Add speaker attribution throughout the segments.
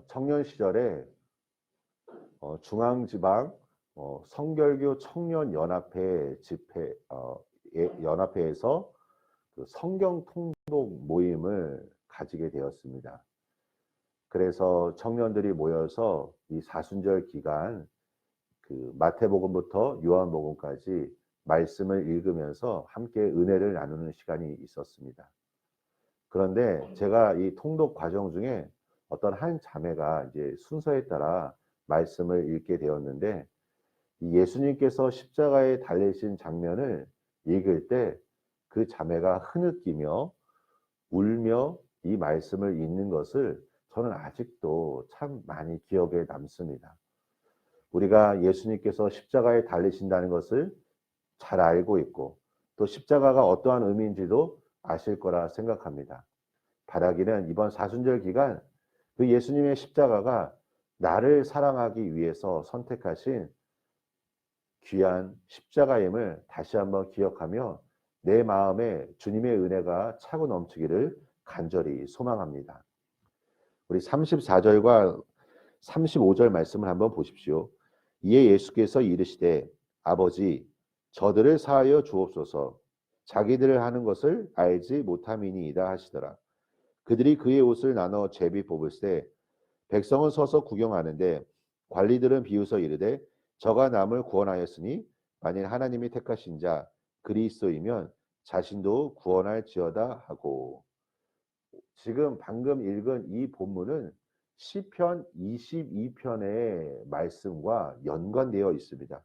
Speaker 1: 청년 시절에 중앙지방 성결교 청년연합회 집회 연합회에서 그 성경 통독 모임을 가지게 되었습니다. 그래서 청년들이 모여서 이 사순절 기간 그 마태복음부터 요한복음까지 말씀을 읽으면서 함께 은혜를 나누는 시간이 있었습니다. 그런데 제가 이 통독 과정 중에 어떤 한 자매가 이제 순서에 따라 말씀을 읽게 되었는데, 이 예수님께서 십자가에 달리신 장면을 읽을 때 그 자매가 흐느끼며 울며 이 말씀을 읽는 것을 저는 아직도 참 많이 기억에 남습니다. 우리가 예수님께서 십자가에 달리신다는 것을 잘 알고 있고 또 십자가가 어떠한 의미인지도 아실 거라 생각합니다. 바라기는 이번 사순절 기간 그 예수님의 십자가가 나를 사랑하기 위해서 선택하신 귀한 십자가임을 다시 한번 기억하며 내 마음에 주님의 은혜가 차고 넘치기를 간절히 소망합니다. 우리 34절과 35절 말씀을 한번 보십시오. 이에 예수께서 이르시되 아버지 저들을 사하여 주옵소서, 자기들을 하는 것을 알지 못함이니이다 하시더라. 그들이 그의 옷을 나눠 제비 뽑을세 백성은 서서 구경하는데 관리들은 비웃어 이르되 저가 남을 구원하였으니 만일 하나님이 택하신 자 그리스도이면 자신도 구원할지어다 하고. 지금 방금 읽은 이 본문은 시편 22편의 말씀과 연관되어 있습니다.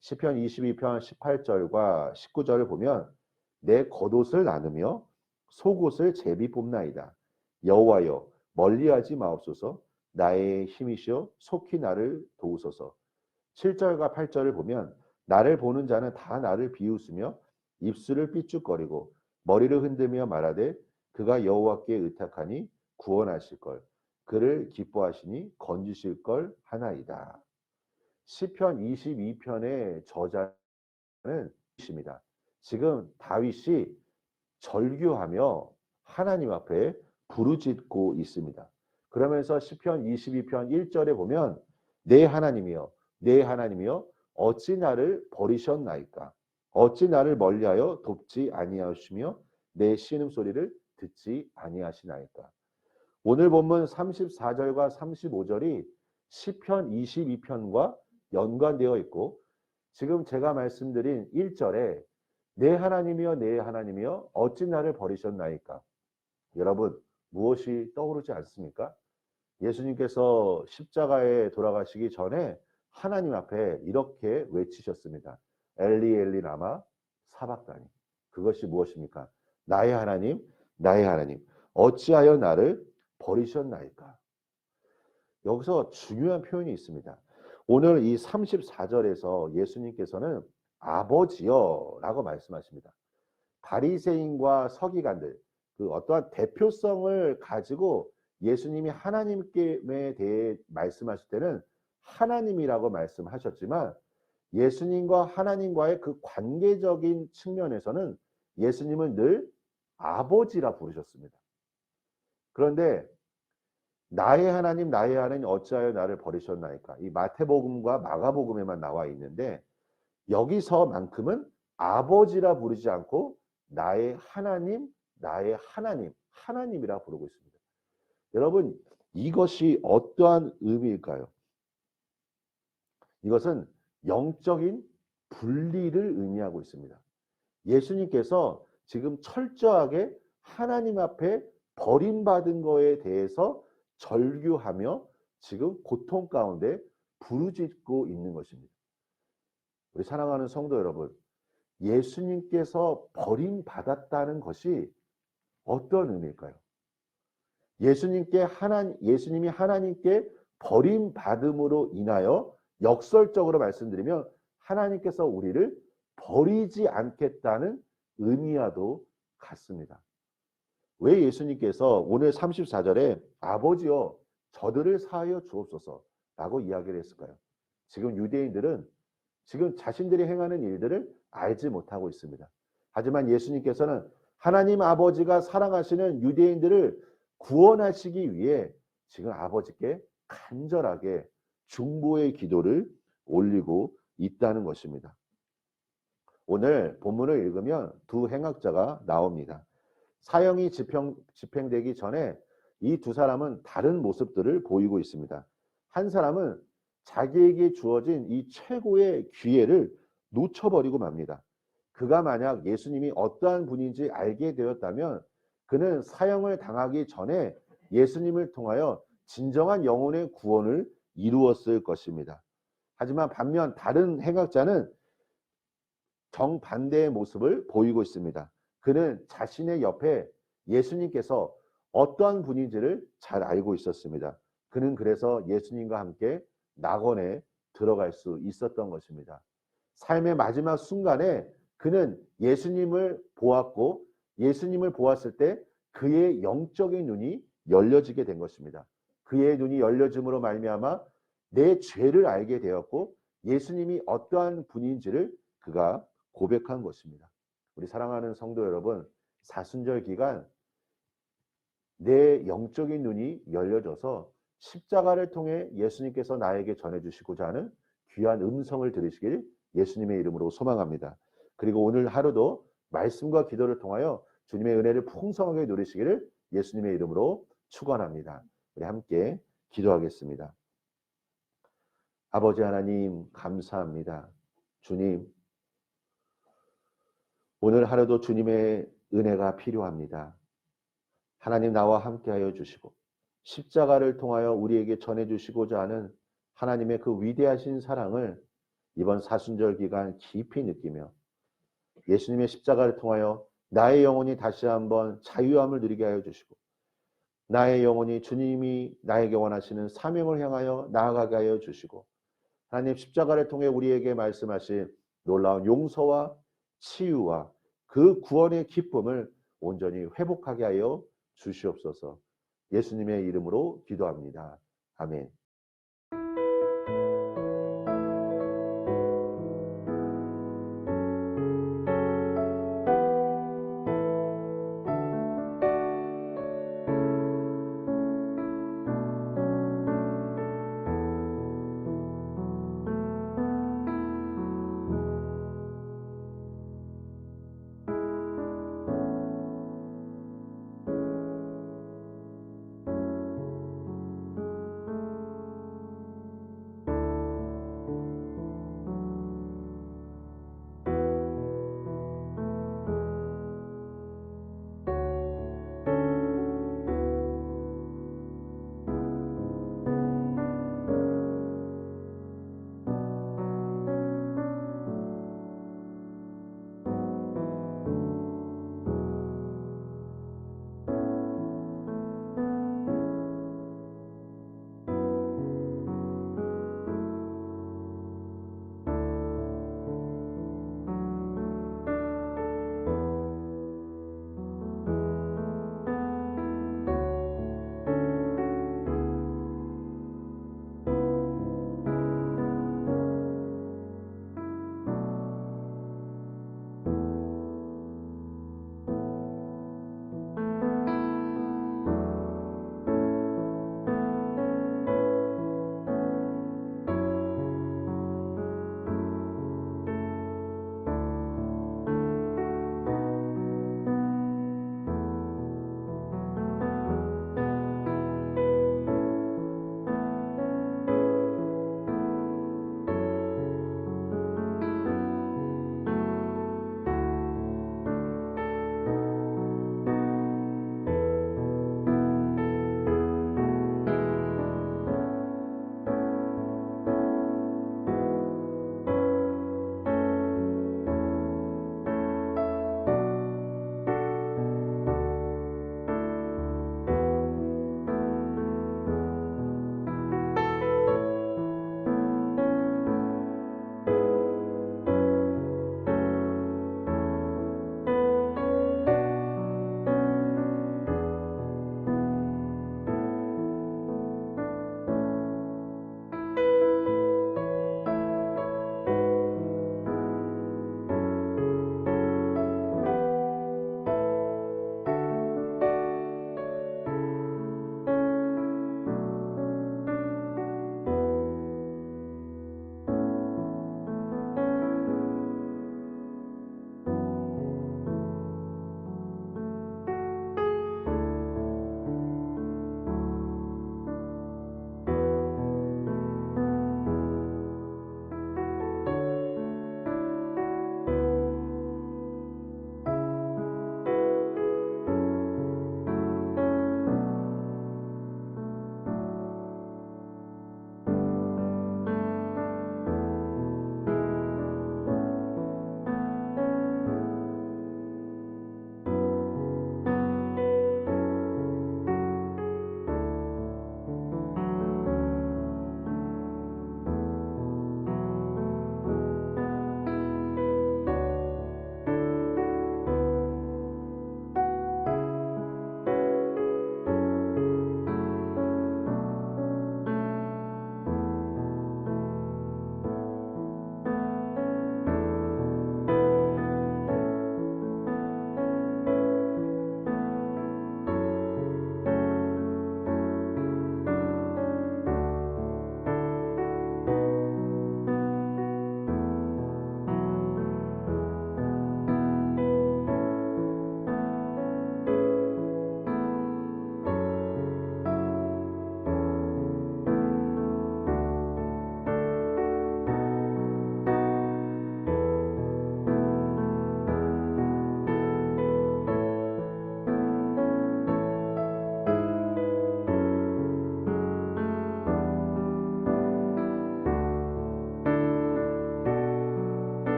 Speaker 1: 시편 22편 18절과 19절을 보면 내 겉옷을 나누며 속옷을 제비 뽑나이다. 여호와여 멀리하지 마옵소서, 나의 힘이시여 속히 나를 도우소서. 7절과 8절을 보면 나를 보는 자는 다 나를 비웃으며 입술을 삐죽거리고 머리를 흔들며 말하되 그가 여호와께 의탁하니 구원하실 걸, 그를 기뻐하시니 건지실 걸 하나이다. 시편 22편의 저자는 있습니다. 지금 다윗이 절규하며 하나님 앞에 부르짖고 있습니다. 그러면서 시편 22편 1절에 보면 내 하나님이여 내 하나님이여 어찌 나를 버리셨나이까, 어찌 나를 멀리하여 돕지 아니하시며 내 신음소리를 듣지 아니하시나이까. 오늘 본문 34절과 35절이 시편 22편과 연관되어 있고, 지금 제가 말씀드린 1절에 내 하나님이여 내 하나님이여 어찌 나를 버리셨나이까, 여러분 무엇이 떠오르지 않습니까? 예수님께서 십자가에 돌아가시기 전에 하나님 앞에 이렇게 외치셨습니다. 엘리 엘리 라마 사박다니. 그것이 무엇입니까? 나의 하나님 나의 하나님 어찌하여 나를 버리셨나이까. 여기서 중요한 표현이 있습니다. 오늘 이 34절에서 예수님께서는 아버지여 라고 말씀하십니다. 바리새인과 서기관들, 그 어떠한 대표성을 가지고 예수님이 하나님께 대해 말씀하실 때는 하나님이라고 말씀하셨지만, 예수님과 하나님과의 그 관계적인 측면에서는 예수님은 늘 아버지라 부르셨습니다. 그런데 나의 하나님 어찌하여 나를 버리셨나이까, 이 마태복음과 마가복음에만 나와 있는데 여기서만큼은 아버지라 부르지 않고 나의 하나님 하나님이라 부르고 있습니다. 여러분 이것이 어떠한 의미일까요? 이것은 영적인 분리를 의미하고 있습니다. 예수님께서 지금 철저하게 하나님 앞에 버림받은 거에 대해서 절규하며 지금 고통 가운데 부르짖고 있는 것입니다. 우리 사랑하는 성도 여러분, 예수님께서 버림받았다는 것이 어떤 의미일까요? 예수님이 하나님께 버림받음으로 인하여 역설적으로 말씀드리면 하나님께서 우리를 버리지 않겠다는 의미와도 같습니다. 왜 예수님께서 오늘 34절에 아버지여 저들을 사하여 주옵소서 라고 이야기를 했을까요? 지금 유대인들은 지금 자신들이 행하는 일들을 알지 못하고 있습니다. 하지만 예수님께서는 하나님 아버지가 사랑하시는 유대인들을 구원하시기 위해 지금 아버지께 간절하게 중보의 기도를 올리고 있다는 것입니다. 오늘 본문을 읽으면 두 행악자가 나옵니다. 사형이 집행되기 전에 이 두 사람은 다른 모습들을 보이고 있습니다. 한 사람은 자기에게 주어진 이 최고의 기회를 놓쳐버리고 맙니다. 그가 만약 예수님이 어떠한 분인지 알게 되었다면 그는 사형을 당하기 전에 예수님을 통하여 진정한 영혼의 구원을 이루었을 것입니다. 하지만 반면 다른 행악자는 정반대의 모습을 보이고 있습니다. 그는 자신의 옆에 예수님께서 어떠한 분인지를 잘 알고 있었습니다. 그는 그래서 예수님과 함께 낙원에 들어갈 수 있었던 것입니다. 삶의 마지막 순간에 그는 예수님을 보았고 예수님을 보았을 때 그의 영적인 눈이 열려지게 된 것입니다. 그의 눈이 열려짐으로 말미암아 내 죄를 알게 되었고 예수님이 어떠한 분인지를 그가 고백한 것입니다. 우리 사랑하는 성도 여러분, 사순절 기간 내 영적인 눈이 열려져서 십자가를 통해 예수님께서 나에게 전해주시고자 하는 귀한 음성을 들으시길 예수님의 이름으로 소망합니다. 그리고 오늘 하루도 말씀과 기도를 통하여 주님의 은혜를 풍성하게 누리시기를 예수님의 이름으로 축원합니다. 우리 함께 기도하겠습니다. 아버지 하나님 감사합니다. 주님, 오늘 하루도 주님의 은혜가 필요합니다. 하나님 나와 함께하여 주시고 십자가를 통하여 우리에게 전해주시고자 하는 하나님의 그 위대하신 사랑을 이번 사순절 기간 깊이 느끼며 예수님의 십자가를 통하여 나의 영혼이 다시 한번 자유함을 누리게 하여 주시고 나의 영혼이 주님이 나에게 원하시는 사명을 향하여 나아가게 하여 주시고 하나님 십자가를 통해 우리에게 말씀하신 놀라운 용서와 치유와 그 구원의 기쁨을 온전히 회복하게 하여 주시옵소서. 예수님의 이름으로 기도합니다. 아멘.